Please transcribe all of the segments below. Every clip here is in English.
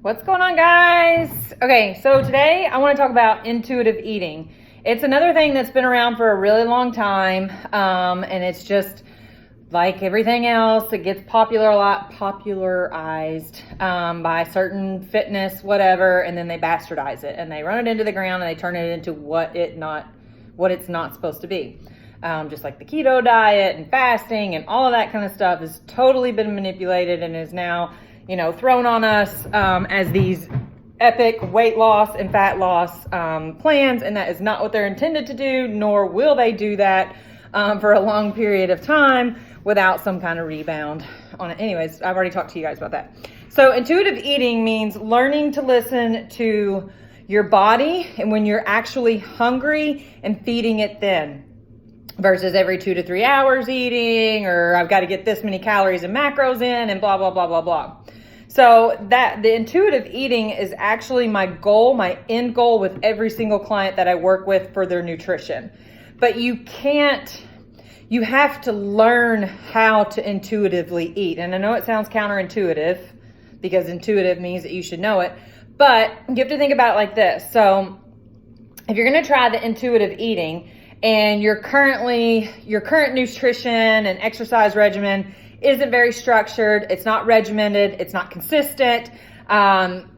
What's going on, guys? Okay, so today I want to talk about intuitive eating. It's another thing that's been around for a really long time, and it's just like everything else, it gets popularized by certain fitness, whatever, and then they bastardize it and they run it into the ground and they turn it into what it's not supposed to be. Just like the keto diet and fasting and all of that kind of stuff has totally been manipulated and is now thrown on us as these epic weight loss and fat loss plans, and that is not what they're intended to do, nor will they do that for a long period of time without some kind of rebound on it. Anyways, I've already talked to you guys about that. So intuitive eating means learning to listen to your body and when you're actually hungry and feeding it then, versus every 2 to 3 hours eating, or I've got to get this many calories and macros in and blah, blah, blah, blah, blah. So that the intuitive eating is actually my goal, my end goal with every single client that I work with for their nutrition. But you have to learn how to intuitively eat. And I know it sounds counterintuitive because intuitive means that you should know it, but you have to think about it like this. So if you're going to try the intuitive eating and your current nutrition and exercise regimen isn't very structured, it's not regimented, it's not consistent,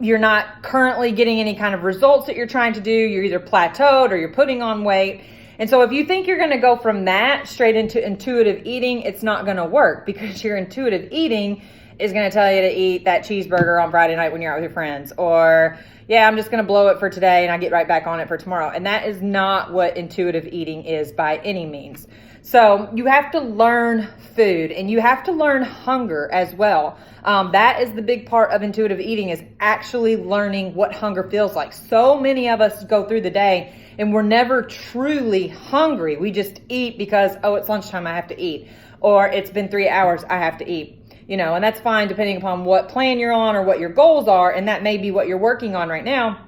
you're not currently getting any kind of results that you're trying to do, you're either plateaued or you're putting on weight. And so if you think you're going to go from that straight into intuitive eating, it's not going to work, because your intuitive eating is going to tell you to eat that cheeseburger on Friday night when you're out with your friends, or yeah, I'm just going to blow it for today and I get right back on it for tomorrow. And that is not what intuitive eating is by any means. So you have to learn food and you have to learn hunger as well. That is the big part of intuitive eating, is actually learning what hunger feels like. So many of us go through the day and we're never truly hungry. We just eat because, oh, it's lunchtime, I have to eat. Or it's been 3 hours, I have to eat. And that's fine depending upon what plan you're on or what your goals are. And that may be what you're working on right now.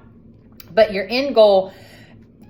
But your end goal,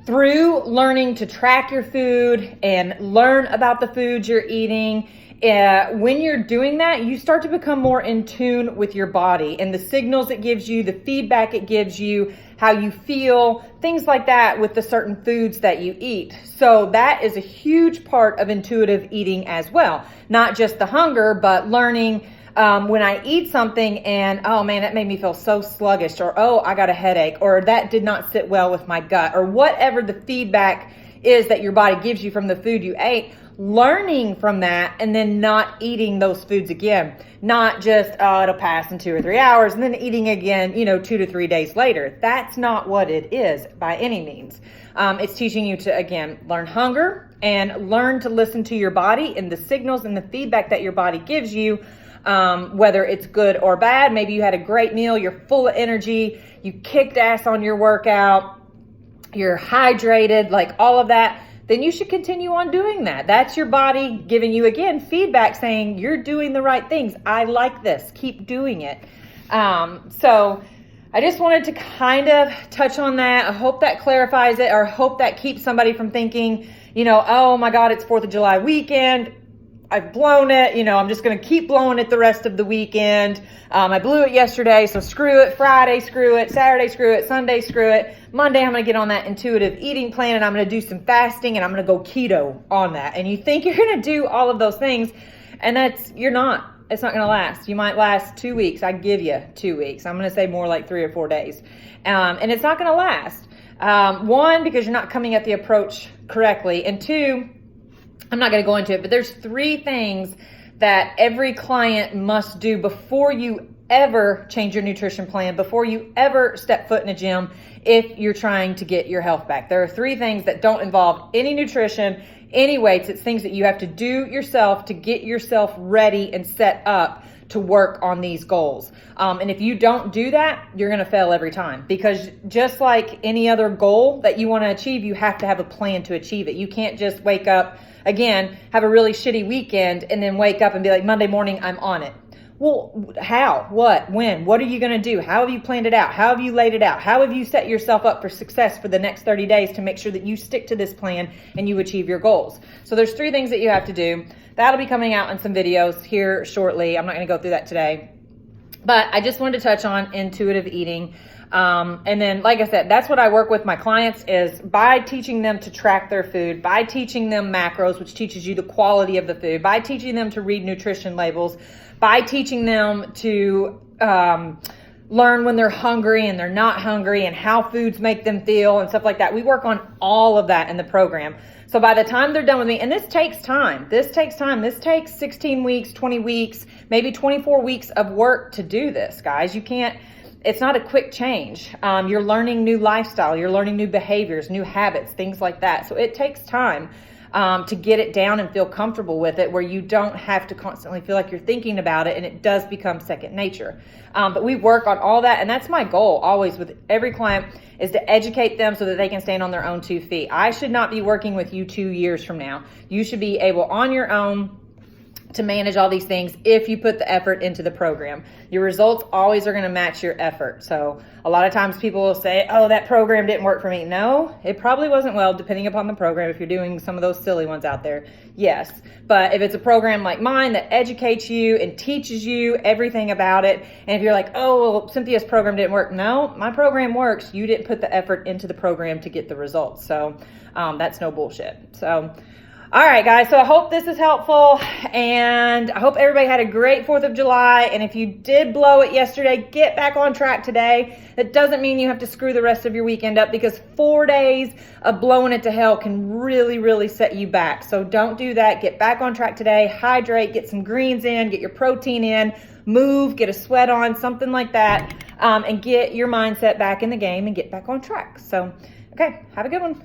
through learning to track your food and learn about the foods you're eating, when you're doing that, you start to become more in tune with your body and the signals it gives you, the feedback it gives you, how you feel, things like that with the certain foods that you eat. So that is a huge part of intuitive eating as well. Not just the hunger, but learning when I eat something and, oh man, that made me feel so sluggish, or, oh, I got a headache, or that did not sit well with my gut, or whatever the feedback is that your body gives you from the food you ate. Learning from that and then not eating those foods again. Not just, oh, it'll pass in 2 or 3 hours and then eating again, 2 to 3 days later. That's not what it is by any means. It's teaching you to, again, learn hunger and learn to listen to your body and the signals and the feedback that your body gives you, whether it's good or bad. Maybe you had a great meal, you're full of energy, you kicked ass on your workout, you're hydrated, like all of that. Then you should continue on doing that. That's your body giving you, again, feedback saying you're doing the right things. I like this. Keep doing it. So I just wanted to kind of touch on that. I hope that clarifies it, or hope that keeps somebody from thinking, oh my God, it's 4th of July weekend. I've blown it. I'm just going to keep blowing it the rest of the weekend. I blew it yesterday, so screw it. Friday, screw it. Saturday, screw it. Sunday, screw it. Monday, I'm going to get on that intuitive eating plan and I'm going to do some fasting and I'm going to go keto on that. And you think you're going to do all of those things, and you're not. It's not going to last. You might last 2 weeks. I give you 2 weeks. I'm going to say more like 3 or 4 days. And it's not going to last. One, because you're not coming at the approach correctly. And two, I'm not going to go into it, but there's 3 things that every client must do before you ever change your nutrition plan, before you ever step foot in a gym, if you're trying to get your health back. There are 3 things that don't involve any nutrition, any weights. It's things that you have to do yourself to get yourself ready and set up to work on these goals. And if you don't do that, you're going to fail every time, because just like any other goal that you want to achieve, you have to have a plan to achieve it. You can't just wake up, again, have a really shitty weekend and then wake up and be like, Monday morning, I'm on it. Well, how, what, when, what are you going to do? How have you planned it out? How have you laid it out? How have you set yourself up for success for the next 30 days to make sure that you stick to this plan and you achieve your goals? So there's 3 things that you have to do. That'll be coming out in some videos here shortly. I'm not going to go through that today. But I just wanted to touch on intuitive eating. And then, like I said, that's what I work with my clients, is by teaching them to track their food, by teaching them macros, which teaches you the quality of the food, by teaching them to read nutrition labels, by teaching them to learn when they're hungry and they're not hungry, and how foods make them feel and stuff like that. We work on all of that in the program. So by the time they're done with me, and this takes time, this takes 16 weeks, 20 weeks, maybe 24 weeks of work to do this, guys. It's not a quick change. You're learning new lifestyle, you're learning new behaviors, new habits, things like that. So it takes time to get it down and feel comfortable with it, where you don't have to constantly feel like you're thinking about it, and it does become second nature. But we work on all that, and that's my goal always with every client, is to educate them so that they can stand on their own 2 feet. I should not be working with you 2 years from now. You should be able on your own to manage all these things if you put the effort into the program. Your results always are going to match your effort. So a lot of times people will say, oh, that program didn't work for me. No, it probably wasn't. Well, depending upon the program, if you're doing some of those silly ones out there, yes. But if it's a program like mine that educates you and teaches you everything about it, and if you're like, oh, well, Cynthia's program didn't work. No, my program works. You didn't put the effort into the program to get the results. So that's no bullshit. So all right, guys, so I hope this is helpful, and I hope everybody had a great 4th of July, and if you did blow it yesterday, get back on track today. That doesn't mean you have to screw the rest of your weekend up, because 4 days of blowing it to hell can really, really set you back. So don't do that. Get back on track today. Hydrate, get some greens in, get your protein in, move, get a sweat on, something like that, and get your mindset back in the game and get back on track. So, okay, have a good one.